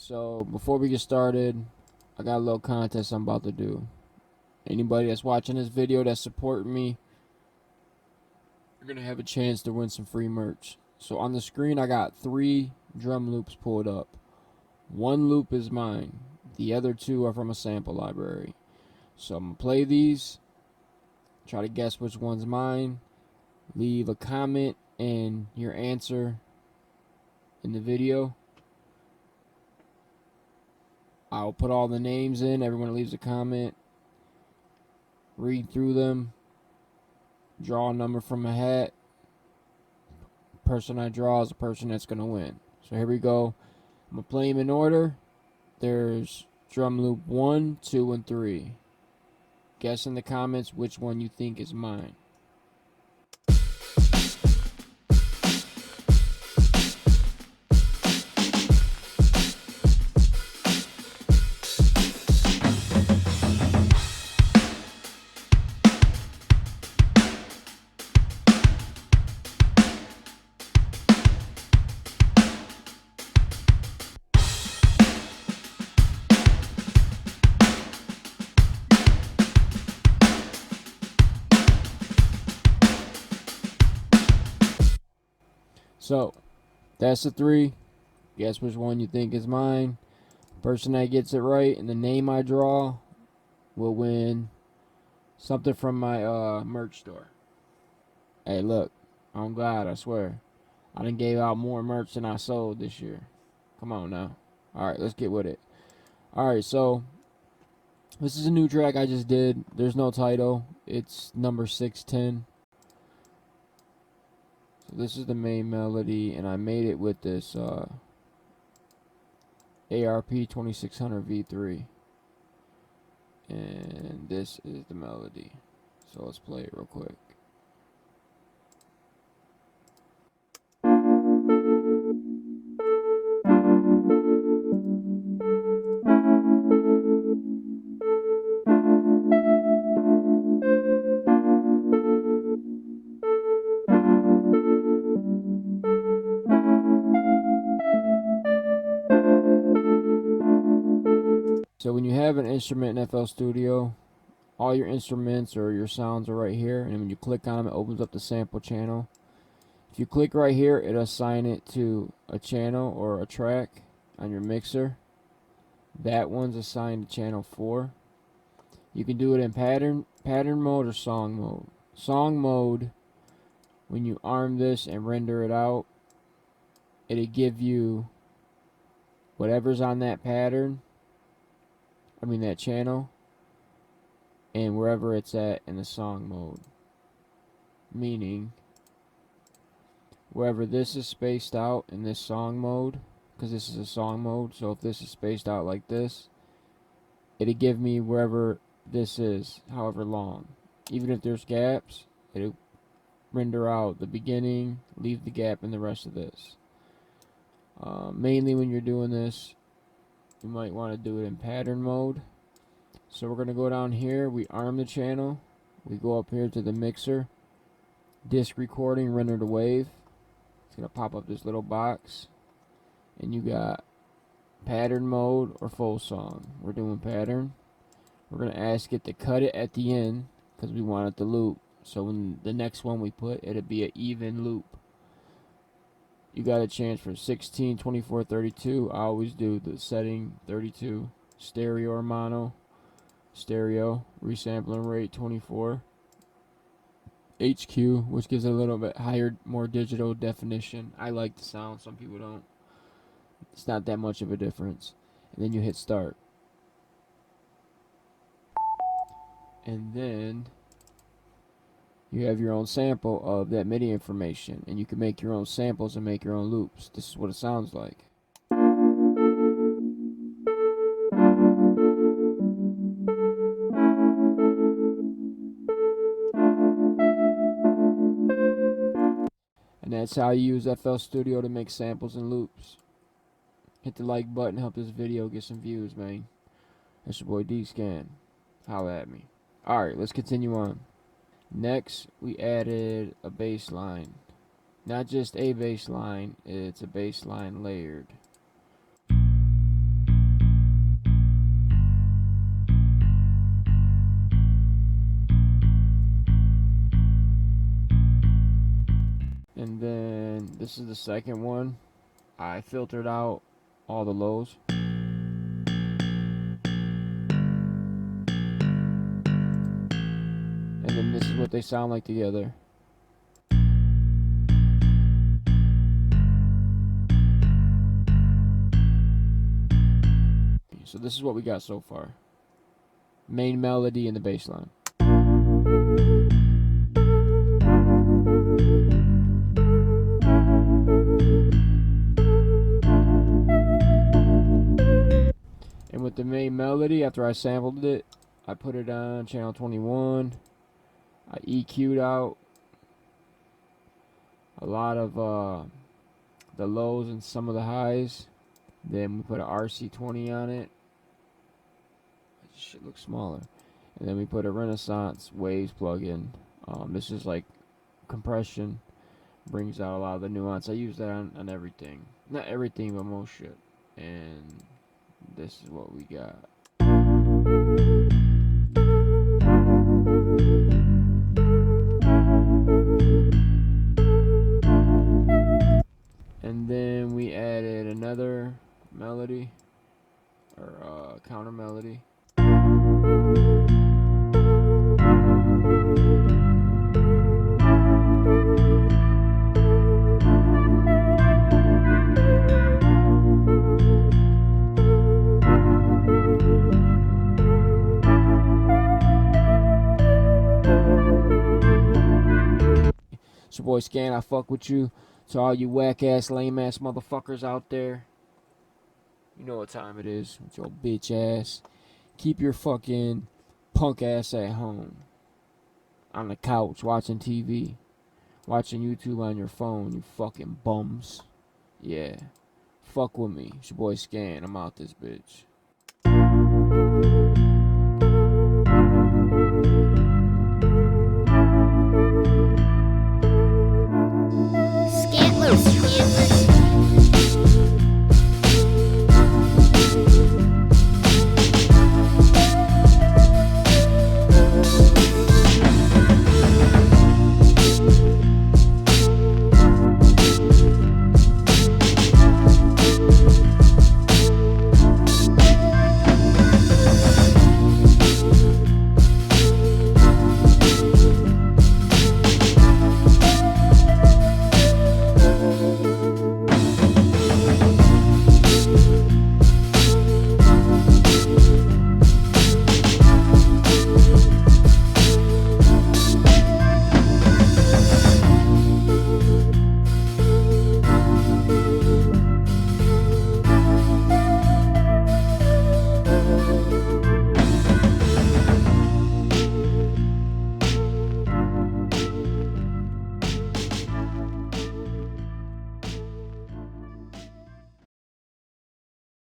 So before we get started, I got a little contest I'm about to do. Anybody that's watching this video that's supporting me, you're gonna have a chance to win some free merch. So on the screen I got 3 drum loops pulled up. One loop is mine. The other 2 are from a sample library. So I'm gonna play these. Try to guess which one's mine. Leave a comment and your answer in the video. I'll put all the names in. Everyone that leaves a comment, read through them, draw a number from a hat. Person I draw is the person that's going to win. So here we go. I'm going to play them in order. There's drum loop 1, 2, and 3. Guess in the comments which one you think is mine. So, that's the 3. Guess which one you think is mine. Person that gets it right and the name I draw will win something from my merch store. Hey, look, I'm glad, I swear. I done gave out more merch than I sold this year. Come on now. Alright, let's get with it. Alright, so this is a new track I just did. There's no title. It's number 610. So this is the main melody, and I made it with this ARP 2600 V3. And this is the melody. So let's play it real quick. So when you have an instrument in FL Studio, all your instruments or your sounds are right here, and when you click on them, it opens up the sample channel. If you click right here, it'll assign it to a channel or a track on your mixer. That one's assigned to channel 4. You can do it in pattern mode or song mode. Song mode, when you arm this and render it out, it'll give you whatever's on that pattern, that channel, and wherever it's at in the song mode. Meaning, wherever this is spaced out in this song mode, because this is a song mode, so if this is spaced out like this, it'll give me wherever this is, however long. Even if there's gaps, it'll render out the beginning, leave the gap in the rest of this. Mainly when you're doing this, you might want to do it in pattern mode. So we're going to go down here, we arm the channel, we go up here to the mixer, disc recording, render to wave. It's going to pop up this little box, and you got pattern mode or full song. We're doing pattern. We're going to ask it to cut it at the end because we want it to loop. So when the next one we put, it'll be an even loop. You got a chance for 16, 24, 32. I always do the setting 32. Stereo or mono. Stereo. Resampling rate 24. HQ, which gives it a little bit higher, more digital definition. I like the sound. Some people don't. It's not that much of a difference. And then you hit start. And then you have your own sample of that MIDI information, and you can make your own samples and make your own loops. This is what it sounds like. And that's how you use FL Studio to make samples and loops. Hit the like button, help this video get some views, man. That's your boy D-Scan. Holla at me. Alright, let's continue on. Next, we added a bass line. Not just a bass line, it's a bass line layered. This is the second one. I filtered out all the lows. And then this is what they sound like together. So this is what we got so far. Main melody and the bass line. And with the main melody, after I sampled it, I put it on channel 21. I EQ'd out a lot of the lows and some of the highs. Then we put an RC20 on it. This shit looks smaller. And then we put a Renaissance Waves plugin. This is like compression. Brings out a lot of the nuance. I use that on everything. Not everything, but most shit. And this is what we got. And then we added another melody, or counter melody. It's your boy Scan, I fuck with you. To all you whack ass, lame ass motherfuckers out there, you know what time it is with your bitch ass. Keep your fucking punk ass at home. On the couch watching TV. Watching YouTube on your phone, you fucking bums. Yeah. Fuck with me. It's your boy Scan. I'm out this bitch.